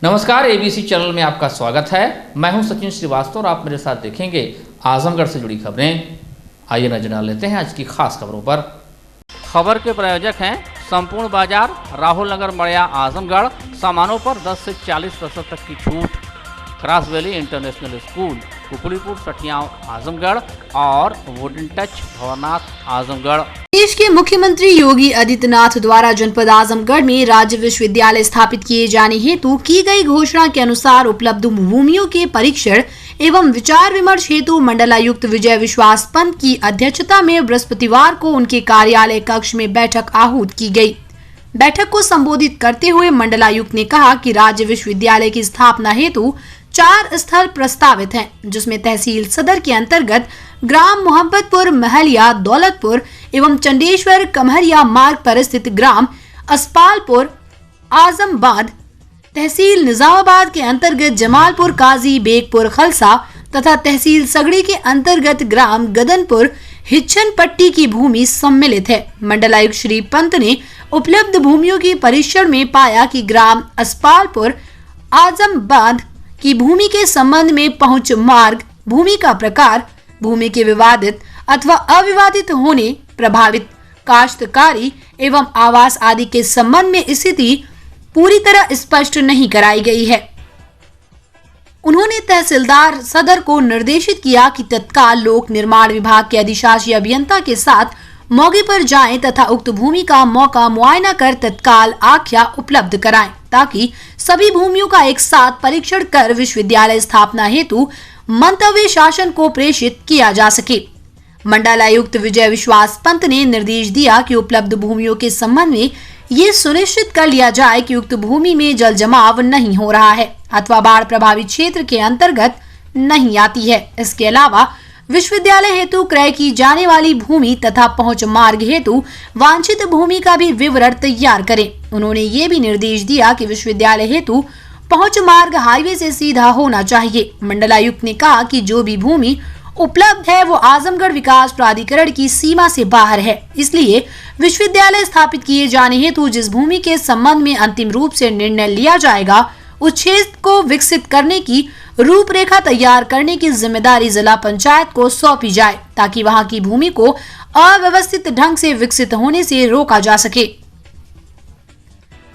नमस्कार, ABC channel में आपका स्वागत है। मैं हूं सचिन श्रीवास्तव और आप मेरे साथ देखेंगे आजमगढ़ से जुड़ी खबरें। आइए नजर डाल लेते हैं आज की खास खबरों पर। खबर के प्रायोजक हैं संपूर्ण बाजार, राहुल नगर, मड़िया, आजमगढ़। सामानों पर 10 से 40% तक की छूट। Cross valley international school, Kukulipur, Sathiyaon, Azamgarh और वुडन टच, भवनाथ, आजमगढ़। देश के मुख्यमंत्री योगी आदित्यनाथ द्वारा जनपद आजमगढ़ में राज्य विश्वविद्यालय स्थापित किए जाने हेतु की गई घोषणा के अनुसार उपलब्ध भूमियों के परीक्षण एवं विचार विमर्श हेतु मंडलायुक्त विजय विश्वास पंत की अध्यक्षता में बृहस्पतिवार को उनके कार्यालय कक्ष में बैठक आहूत की गई। बैठक को संबोधित करते हुए मंडलायुक्त ने कहा कि राज्य विश्वविद्यालय की स्थापना हेतु 4 स्थल प्रस्तावित हैं, जिसमें तहसील सदर के अंतर्गत ग्राम मोहम्मदपुर, महलिया, दौलतपुर एवं चंडेश्वर कमहरिया मार्ग पर स्थित ग्राम अस्पालपुर, आजमबाद, तहसील निजामाबाद के अंतर्गत जमालपुर, काजी बेगपुर, खलसा तथा तहसील सगड़ी के अंतर्गत ग्राम गदनपुर, हिच्छन पट्टी की भूमि सम्मिलित है। मंडलायुक्त श्री पंत ने उपलब्ध भूमियों के परीक्षण में पाया कि ग्राम अस्पालपुर, आजमबाद की भूमि के संबंध में पहुंच मार्ग, भूमि का प्रकार, भूमि के विवादित अथवा अविवादित होने, प्रभावित काश्तकारी एवं आवास आदि के संबंध में स्थिति पूरी तरह स्पष्ट नहीं कराई गई है। उन्होंने तहसीलदार सदर को निर्देशित किया कि तत्काल लोक निर्माण विभाग के अधिशासी अभियंता के साथ मौके पर जाएं तथा उक्त भूमि का मौका मुआयना कर तत्काल आख्या उपलब्ध कराएं, ताकि सभी भूमियों का एक साथ परीक्षण कर विश्वविद्यालय स्थापना हेतु मंतव्य शासन को प्रेषित किया जा सके। मंडलायुक्त विजय विश्वास पंत ने निर्देश दिया कि उपलब्ध भूमियों के संबंध में ये सुनिश्चित कर लिया जाए कि उक्त भूमि में जल जमाव नहीं हो रहा है अथवा बाढ़ प्रभावित क्षेत्र के अंतर्गत नहीं आती है। इसके अलावा विश्वविद्यालय हेतु क्रय की जाने वाली भूमि तथा पहुंच मार्ग हेतु वांछित भूमि का भी विवरण तैयार करें। उन्होंने ये भी निर्देश दिया कि विश्वविद्यालय हेतु पहुंच मार्ग हाईवे से सीधा होना चाहिए। मंडलायुक्त ने कहा कि जो भी भूमि उपलब्ध है वो आजमगढ़ विकास प्राधिकरण की सीमा से बाहर है, इसलिए विश्वविद्यालय स्थापित किए जाने हेतु जिस भूमि के संबंध में अंतिम रूप से निर्णय लिया जाएगा उस क्षेत्र को विकसित करने की रूपरेखा तैयार करने की जिम्मेदारी जिला पंचायत को सौंपी जाए, ताकि वहां की भूमि को अव्यवस्थित ढंग से विकसित होने से रोका जा सके।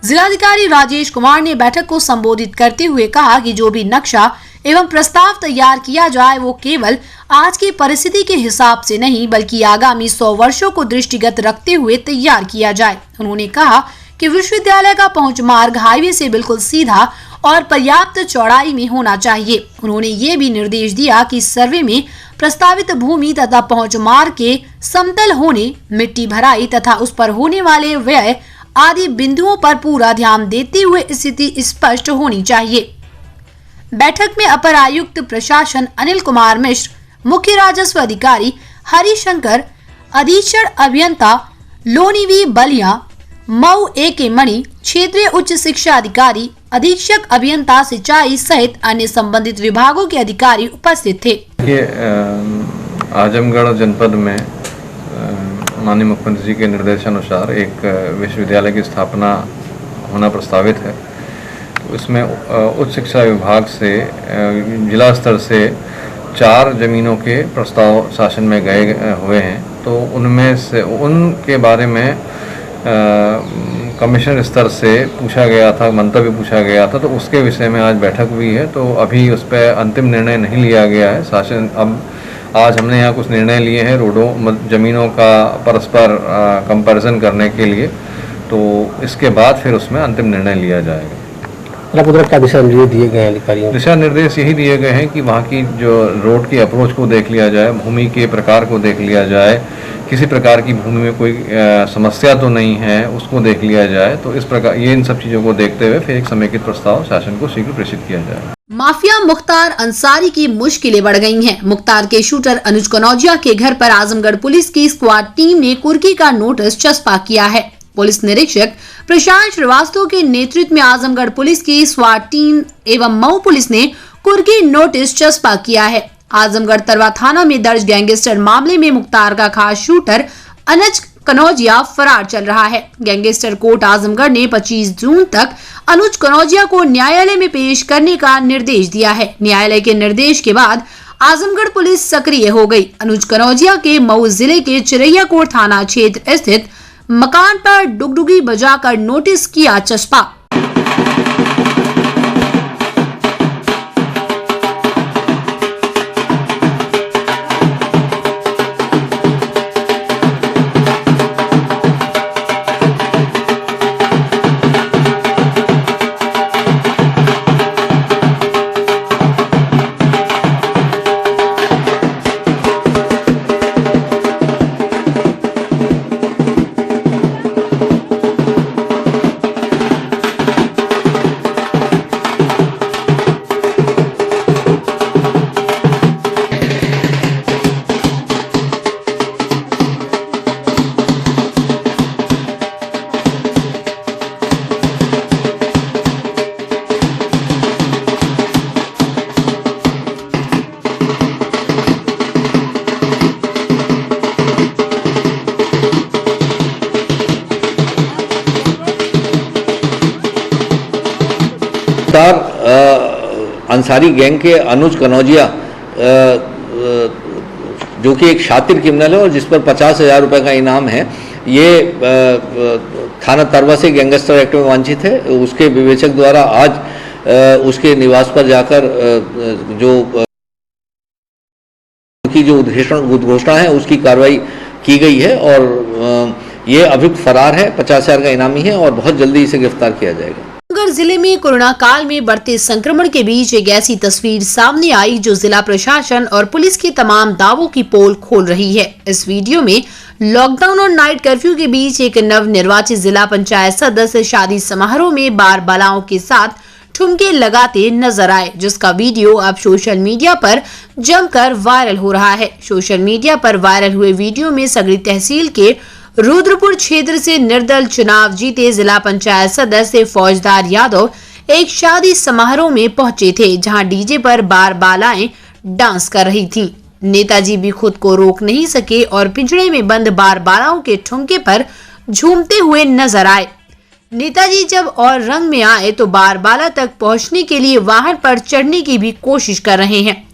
जिलाधिकारी राजेश कुमार ने बैठक को संबोधित करते हुए कहा कि जो भी नक्शा एवं प्रस्ताव तैयार किया जाए वो केवल आज की परिस्थिति के हिसाब से नहीं बल्कि आगामी 100 वर्षों को दृष्टिगत रखते हुए तैयार किया जाए। उन्होंने कहा कि विश्वविद्यालय का पहुंच मार्ग हाईवे से बिल्कुल सीधा और पर्याप्त चौड़ाई में होना चाहिए। उन्होंने ये भी निर्देश दिया कि सर्वे में प्रस्तावित भूमि तथा पहुंच मार्ग के समतल होने, मिट्टी भराई तथा उस पर होने वाले व्यय आदि बिंदुओं पर पूरा ध्यान देते हुए स्थिति स्पष्ट होनी चाहिए। बैठक में अपर आयुक्त प्रशासन अनिल कुमार मिश्र, मुख्य राजस्व अधिकारी हरिशंकर, अधीक्षण अभियंता लोनीवी बलिया, मऊ A.K. मणि, क्षेत्रीय उच्च शिक्षा अधिकारी, अधीक्षक अभियंता सिंचाई सहित अन्य संबंधित विभागों के अधिकारी उपस्थित थे। आजमगढ़ जनपद में माननीय मुख्यमंत्री जी के निर्देशानुसार एक विश्वविद्यालय की स्थापना होना प्रस्तावित है। इसमें उच्च शिक्षा विभाग से जिला स्तर से 4 जमीनों के प्रस्ताव शासन में गए हुए हैं, तो उनमें से उनके बारे में कमिश्नर स्तर से पूछा गया था, मंतव्य पूछा गया था, तो उसके विषय में आज बैठक हुई है। तो अभी उस पर अंतिम निर्णय नहीं लिया गया है। शासन अब आज हमने यहाँ कुछ निर्णय लिए हैं रोडों जमीनों का परस्पर कंपैरिजन करने के लिए, तो इसके बाद फिर उसमें अंतिम निर्णय लिया जाएगा। क्या दिशा निर्देश दिए गए हैं अधिकारियों? दिशा निर्देश यही दिए गए हैं कि वहाँ की जो रोड की अप्रोच को देख लिया जाए, भूमि के प्रकार को देख लिया जाए, किसी प्रकार की भूमि में कोई समस्या तो नहीं है उसको देख लिया जाए। तो इस प्रकार ये इन सब चीज़ों को देखते हुए फिर एक समेकित प्रस्ताव शासन को शीघ्र प्रेषित किया जाए। माफिया मुख्तार अंसारी की मुश्किलें बढ़ गई हैं। मुख्तार के शूटर अनुज कनौजिया के घर पर आजमगढ़ पुलिस की स्क्वाड टीम ने कुर्की का नोटिस चस्पा किया है। पुलिस निरीक्षक प्रशांत श्रीवास्तव के नेतृत्व में आजमगढ़ पुलिस की स्वाट टीम एवं मऊ पुलिस ने कुर्की नोटिस चस्पा किया है। आजमगढ़ तरवा थाना में दर्ज गैंगस्टर मामले में मुख्तार का खास शूटर अनुज कनौजिया फरार चल रहा है। गैंगस्टर कोर्ट आजमगढ़ ने 25 जून तक अनुज कनौजिया को न्यायालय में पेश करने का निर्देश दिया है। न्यायालय के निर्देश के बाद आजमगढ़ पुलिस सक्रिय हो गई। अनुज कनौजिया के मऊ जिले के चिरैयाकोट थाना क्षेत्र स्थित मकान पर डुगडुगी बजाकर नोटिस किया चस्पा। अंसारी गैंग के अनुज कनौजिया जो कि एक शातिर क्रिमिनल है और जिस पर 50,000 रुपये का इनाम है, ये थाना तरवा से गैंगस्टर एक्ट में वांछित है। उसके विवेचक द्वारा आज उसके निवास पर जाकर जो उद्घोषणा है उसकी कार्रवाई की गई है और ये अभियुक्त फरार है, 50,000 का इनामी है और बहुत जल्दी इसे गिरफ्तार किया जाएगा। आजमगढ़ जिले में कोरोना काल में बढ़ते संक्रमण के बीच एक ऐसी तस्वीर सामने आई जो जिला प्रशासन और पुलिस के तमाम दावों की पोल खोल रही है। इस वीडियो में लॉकडाउन और नाइट कर्फ्यू के बीच एक नवनिर्वाचित जिला पंचायत सदस्य शादी समारोह में बार बालाओं के साथ ठुमके लगाते नजर आए, जिसका वीडियो अब सोशल मीडिया पर जमकर वायरल हो रहा है। सोशल मीडिया पर वायरल हुए वीडियो में सगड़ी तहसील के रुद्रपुर क्षेत्र से निर्दल चुनाव जीते जिला पंचायत सदस्य फौजदार यादव एक शादी समारोह में पहुंचे थे, जहां डीजे पर बार बालाएं डांस कर रही थीं। नेताजी भी खुद को रोक नहीं सके और पिंजड़े में बंद बार बालाओं के ठुमके पर झूमते हुए नजर आए। नेताजी जब और रंग में आए तो बार बाला तक पहुंचने के लिए वाहन पर चढ़ने की भी कोशिश कर रहे हैं।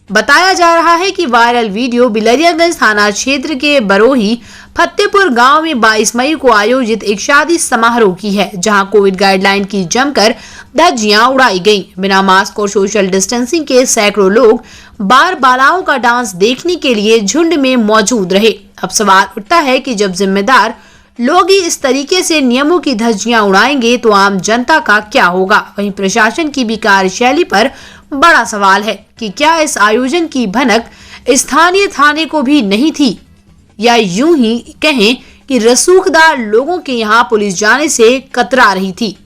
बताया जा रहा है कि वायरल वीडियो बिलरियागंज थाना क्षेत्र के बरोही फतेहपुर गांव में 22 मई को आयोजित एक शादी समारोह की है, जहां कोविड गाइडलाइन की जमकर धज्जियां उड़ाई गईं। बिना मास्क और सोशल डिस्टेंसिंग के सैकड़ों लोग बार बालाओं का डांस देखने के लिए झुंड में मौजूद रहे। अब सवाल उठता है कि जब जिम्मेदार लोग ही इस तरीके से नियमों की धज्जियां उड़ाएंगे तो आम जनता का क्या होगा। वहीं प्रशासन की भी कार्यशैली पर बड़ा सवाल है कि क्या इस आयोजन की भनक स्थानीय थाने को भी नहीं थी, या यूं ही कहें कि रसूखदार लोगों के यहाँ पुलिस जाने से कतरा रही थी।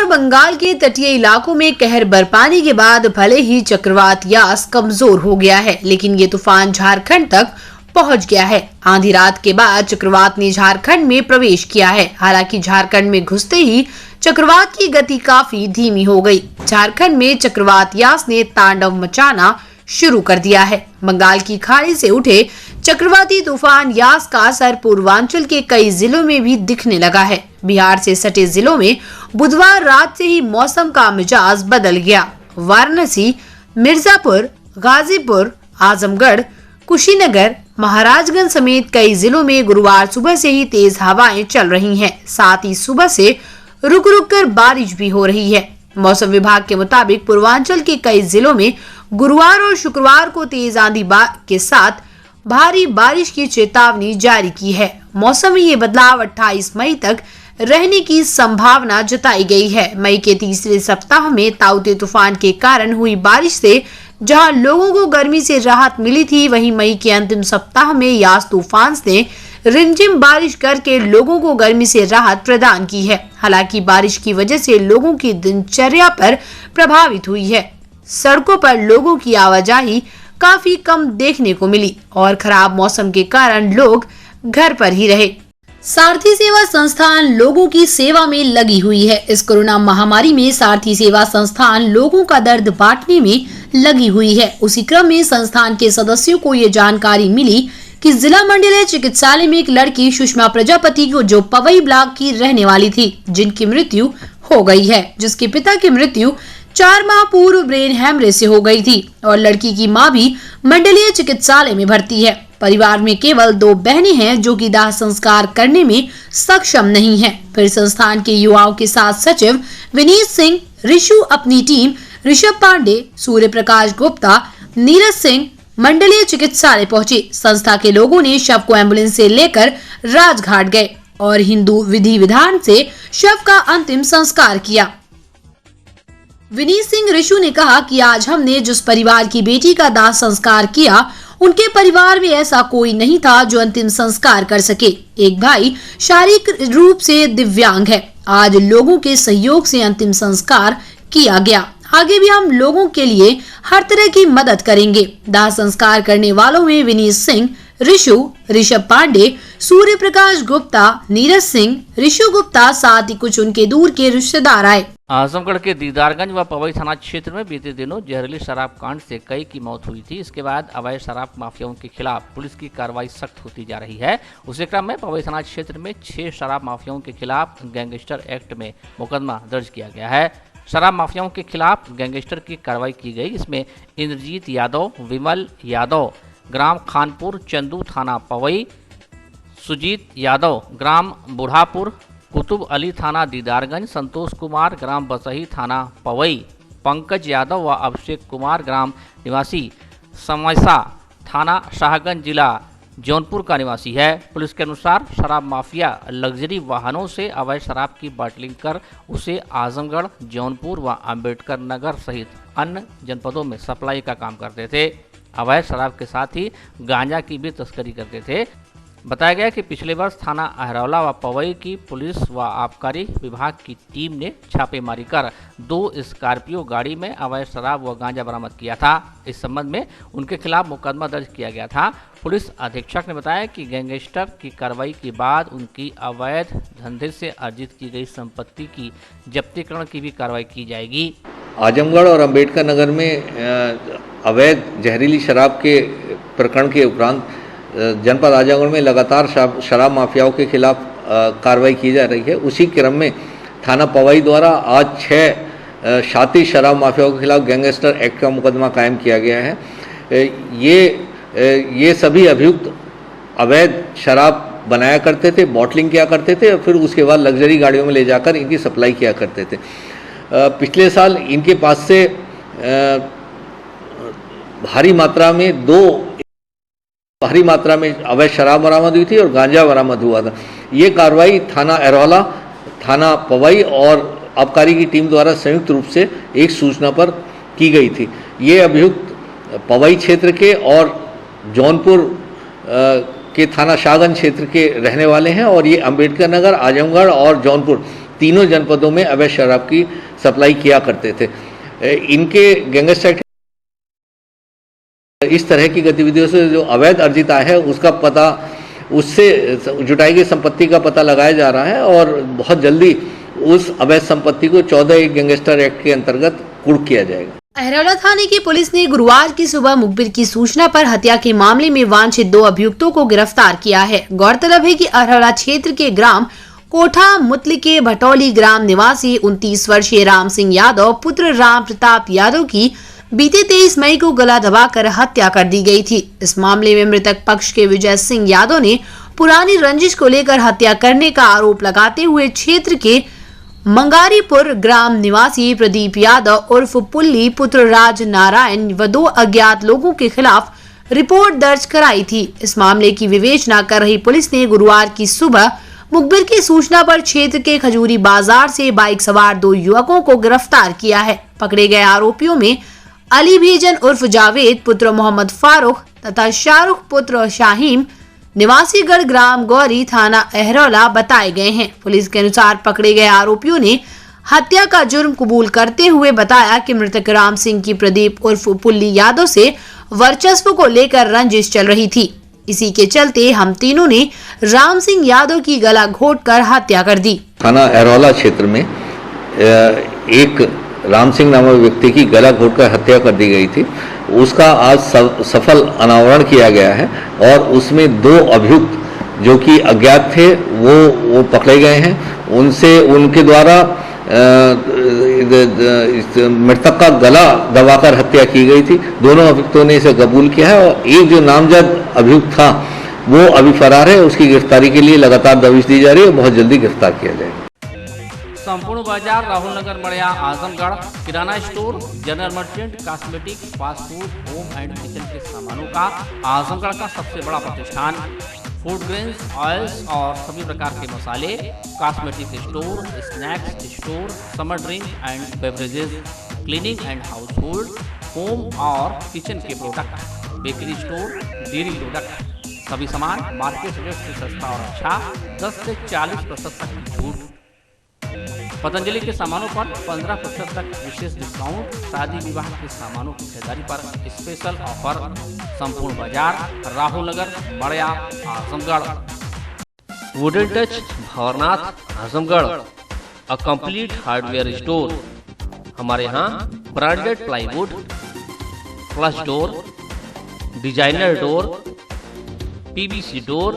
बंगाल के तटीय इलाकों में कहर बरपाने के बाद भले ही चक्रवात यास कमजोर हो गया है, लेकिन ये तूफान झारखंड तक पहुंच गया है। आधी रात के बाद चक्रवात ने झारखंड में प्रवेश किया है। हालांकि झारखंड में घुसते ही चक्रवात की गति काफी धीमी हो गई। झारखंड में चक्रवात यास ने तांडव मचाना शुरू कर दिया है। बंगाल की खाड़ी से उठे चक्रवाती तूफान यास का असर पूर्वांचल के कई जिलों में भी दिखने लगा है। बिहार से सटे जिलों में बुधवार रात से ही मौसम का मिजाज बदल गया। वाराणसी, मिर्जापुर, गाजीपुर, आजमगढ़, कुशीनगर, महाराजगंज समेत कई जिलों में गुरुवार सुबह से ही तेज हवाएं चल रही हैं। साथ ही सुबह से रुक रुक कर बारिश भी हो रही है। मौसम विभाग के मुताबिक पूर्वांचल के कई जिलों में गुरुवार और शुक्रवार को तेज आंधी के साथ भारी बारिश की चेतावनी जारी की है। मौसम में ये बदलाव 28 मई तक रहने की संभावना जताई गई है। मई के तीसरे सप्ताह में ताउते तूफान के कारण हुई बारिश से जहां लोगों को गर्मी से राहत मिली थी, वहीं मई के अंतिम सप्ताह में यास तूफान ने रिमझिम बारिश करके लोगों को गर्मी से राहत प्रदान की है। हालांकि बारिश की वजह से लोगों की दिनचर्या पर प्रभावित हुई है। सड़कों पर लोगों की आवाजाही काफी कम देखने को मिली और खराब मौसम के कारण लोग घर पर ही रहे। सारथी सेवा संस्थान लोगों की सेवा में लगी हुई है। इस कोरोना महामारी में सारथी सेवा संस्थान लोगों का दर्द बांटने में लगी हुई है। उसी क्रम में संस्थान के सदस्यों को ये जानकारी मिली कि जिला मंडलीय चिकित्सालय में एक लड़की सुषमा प्रजापति को जो पवई ब्लॉक की रहने वाली थी, जिनकी मृत्यु हो गई है, जिसके पिता की मृत्यु 4 माह पूर्व ब्रेन हैमरेज से हो गई थी और लड़की की मां भी मंडलीय चिकित्सालय में भर्ती है। परिवार में केवल 2 बहनें हैं जो कि दाह संस्कार करने में सक्षम नहीं हैं। फिर संस्थान के युवाओं के साथ सचिव विनीत सिंह, ऋषु अपनी टीम, ऋषभ पांडे, सूर्य प्रकाश गुप्ता, नीरज सिंह मंडलीय चिकित्सालय पहुंचे। संस्था के लोगों ने शव को एम्बुलेंस से लेकर राजघाट गए और हिंदू विधि विधान से शव का अंतिम संस्कार किया। विनीत सिंह ऋषु ने कहा कि आज हमने जिस परिवार की बेटी का दाह संस्कार किया, उनके परिवार में ऐसा कोई नहीं था जो अंतिम संस्कार कर सके। एक भाई शारीरिक रूप से दिव्यांग है। आज लोगों के सहयोग से अंतिम संस्कार किया गया। आगे भी हम लोगों के लिए हर तरह की मदद करेंगे। दाह संस्कार करने वालों में विनीत सिंह, ऋषु, ऋषभ पांडे, सूर्य प्रकाश गुप्ता, नीरज सिंह, ऋषु गुप्ता, साथ ही कुछ उनके दूर के रिश्तेदार आए। आजमगढ़ के दीदारगंज व पवई थाना क्षेत्र में बीते दिनों जहरीली शराब कांड से कई की मौत हुई थी। इसके बाद अवैध शराब माफियाओं के खिलाफ पुलिस की कार्रवाई सख्त होती जा रही है। उसी क्रम में पवई थाना क्षेत्र में 6 शराब माफियाओं के खिलाफ गैंगस्टर एक्ट में मुकदमा दर्ज किया गया है। शराब माफियाओं के खिलाफ गैंगस्टर की कार्रवाई की गई। इसमें इंद्रजीत यादव, विमल यादव, ग्राम खानपुर, चंदू, थाना पवई, सुजीत यादव, ग्राम बुढ़ापुर, कुतुब अली, थाना दीदारगंज, संतोष कुमार, ग्राम बसही, थाना पवई, पंकज यादव व अभिषेक कुमार, ग्राम निवासी समैसा, थाना शाहगंज, जिला जौनपुर का निवासी है। पुलिस के अनुसार शराब माफिया लग्जरी वाहनों से अवैध शराब की बॉटलिंग कर उसे आजमगढ़, जौनपुर व अंबेडकर नगर सहित अन्य जनपदों में सप्लाई का काम करते थे। अवैध शराब के साथ ही गांजा की भी तस्करी करते थे। बताया गया कि पिछले वर्ष थाना अहरौला व पवई की पुलिस व आबकारी विभाग की टीम ने छापेमारी कर 2 स्कॉर्पियो गाड़ी में अवैध शराब व गांजा बरामद किया था। इस संबंध में उनके खिलाफ मुकदमा दर्ज किया गया था। पुलिस अधीक्षक ने बताया कि गैंगस्टर की कार्रवाई के बाद उनकी अवैध धंधे से अर्जित की गई संपत्ति की जब्तीकरण की भी कार्रवाई की जाएगी। आजमगढ़ और अंबेडकर नगर में अवैध जहरीली शराब के प्रकरण के उपरांत जनपद आजमगढ़ में लगातार शराब माफियाओं के खिलाफ कार्रवाई की जा रही है। उसी क्रम में थाना पवई द्वारा आज 6 शातिर शराब माफियाओं के खिलाफ गैंगस्टर एक्ट का मुकदमा कायम किया गया है। ये सभी अभियुक्त अवैध शराब बनाया करते थे, बॉटलिंग किया करते थे और फिर उसके बाद लग्जरी गाड़ियों में ले जाकर इनकी सप्लाई किया करते थे। पिछले साल इनके पास से भारी मात्रा में अवैध शराब बरामद हुई थी और गांजा बरामद हुआ था। ये कार्रवाई थाना अहरौला, थाना पवई और आबकारी की टीम द्वारा संयुक्त रूप से एक सूचना पर की गई थी। ये अभियुक्त पवई क्षेत्र के और जौनपुर के थाना शाहगंज क्षेत्र के रहने वाले हैं और ये अंबेडकर नगर, आजमगढ़ और जौनपुर तीनों जनपदों में अवैध शराब की सप्लाई किया करते थे। इनके गैंगस्टर इस तरह की गतिविधियों से जो अवैध अर्जित आय है उसका पता, उससे जुटाई गई संपत्ति का पता लगाया जा रहा है और बहुत जल्दी उस अवैध संपत्ति को 14 गैंगस्टर एक्ट के अंतर्गत कुर्क किया जाएगा। अहरौला थाने की पुलिस ने गुरुवार की सुबह मुखबिर की सूचना पर हत्या के मामले में वांछित 2 अभियुक्तों को गिरफ्तार किया है। गौरतलब है कि अहरौला क्षेत्र के ग्राम कोठा मुतली के भटौली ग्राम निवासी 29 वर्षीय राम सिंह यादव पुत्र राम प्रताप यादव की बीते 23 मई को गला दबाकर हत्या कर दी गई थी। इस मामले में मृतक पक्ष के विजय सिंह यादव ने पुरानी रंजिश को लेकर हत्या करने का आरोप लगाते हुए क्षेत्र के मंगारीपुर ग्राम निवासी प्रदीप यादव उर्फ पुल्ली पुत्र राज नारायण व 2 अज्ञात लोगों के खिलाफ रिपोर्ट दर्ज कराई थी। इस मामले की विवेचना कर रही पुलिस ने गुरुवार की सुबह मुखबिर की सूचना पर क्षेत्र के खजूरी बाजार से बाइक सवार 2 युवकों को गिरफ्तार किया है। पकड़े गए आरोपियों में अली भेजन उर्फ जावेद पुत्र मोहम्मद फारूक तथा शाहरुख पुत्र शाहीम निवासीगढ़ ग्राम गौरी थाना अहरौला बताए गए हैं। पुलिस के अनुसार पकड़े गए आरोपियों ने हत्या का जुर्म कबूल करते हुए बताया कि मृतक राम सिंह की प्रदीप उर्फ पुल्ली यादव से वर्चस्व को लेकर रंजिश चल रही थी। इसी के चलते हम तीनों ने राम सिंह यादव की गला घोंटकर हत्या कर दी। थाना अहरौला क्षेत्र में एक राम सिंह नामक व्यक्ति की गला घोंटकर हत्या कर दी गई थी। उसका आज सफल अनावरण किया गया है और उसमें 2 अभियुक्त जो कि अज्ञात थे वो पकड़े गए हैं। उनके द्वारा मृतक का गला दबाकर हत्या की गई थी। दोनों अभियुक्तों ने इसे कबूल किया है और एक जो नामजद अभियुक्त था वो अभी फरार है। उसकी गिरफ्तारी के लिए लगातार दबिश दी जा रही है। बहुत जल्दी गिरफ्तार किया जाएगा। संपूर्ण बाजार, Rahul Nagar, Madiya, Azamgarh, kirana store, general merchant, cosmetic, fast food, home and kitchen के सामानों का आजमगढ़ का सबसे बड़ा प्रतिष्ठान, फूड ग्रेन्स, ऑयल्स और सभी प्रकार के मसाले, cosmetic store, snacks store, summer drink and beverages, cleaning and house hold, home और किचन के product, bakery store, dairy product, सभी सामान मार्केट रेट से सस्ता और अच्छा, 10 से 40% तक की छूट। पतंजलि के सामानों पर 15% तक विशेष डिस्काउंट, शादी विवाह के सामानों की खरीदारी पर स्पेशल ऑफर। संपूर्ण बाजार, Rahul Nagar, Madiya, Azamgarh. Wooden touch, Bhanwarnath, Azamgarh, a complete hardware store. हमारे यहाँ branded plywood, flush door, designer door, PVC door,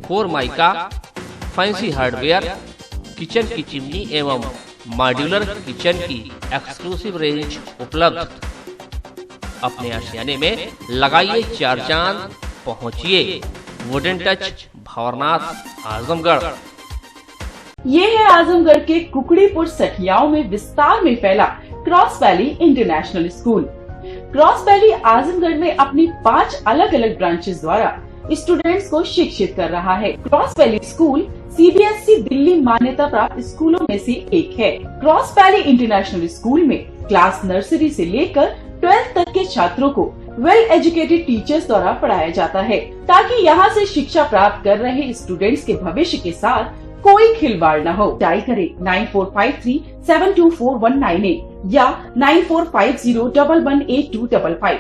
formica, fancy hardware, kitchen की चिमनी एवं मॉड्यूलर किचन की एक्सक्लूसिव रेंज उपलब्ध। अपने आशियाने में लगाइए 4 चांद, पहुंचिए वुडन टच, भंवरनाथ, आजमगढ़। ये है आजमगढ़ के कुकड़ीपुर सठियाओं में विस्तार में फैला cross valley international school. Cross valley Azamgarh में अपनी 5 अलग अलग ब्रांचेस द्वारा स्टूडेंट्स को शिक्षित कर रहा है। Cross valley school CBSE Delhi मान्यता प्राप्त स्कूलों में से एक है। क्रॉस वैली इंटरनेशनल स्कूल में क्लास नर्सरी से लेकर 12th तक के छात्रों को वेल एजुकेटेड टीचर्स द्वारा पढ़ाया जाता है, ताकि यहाँ से शिक्षा प्राप्त कर रहे स्टूडेंट्स के भविष्य के साथ कोई खिलवाड़ न हो। डायल करें 9453 724 198 या 9450 118255।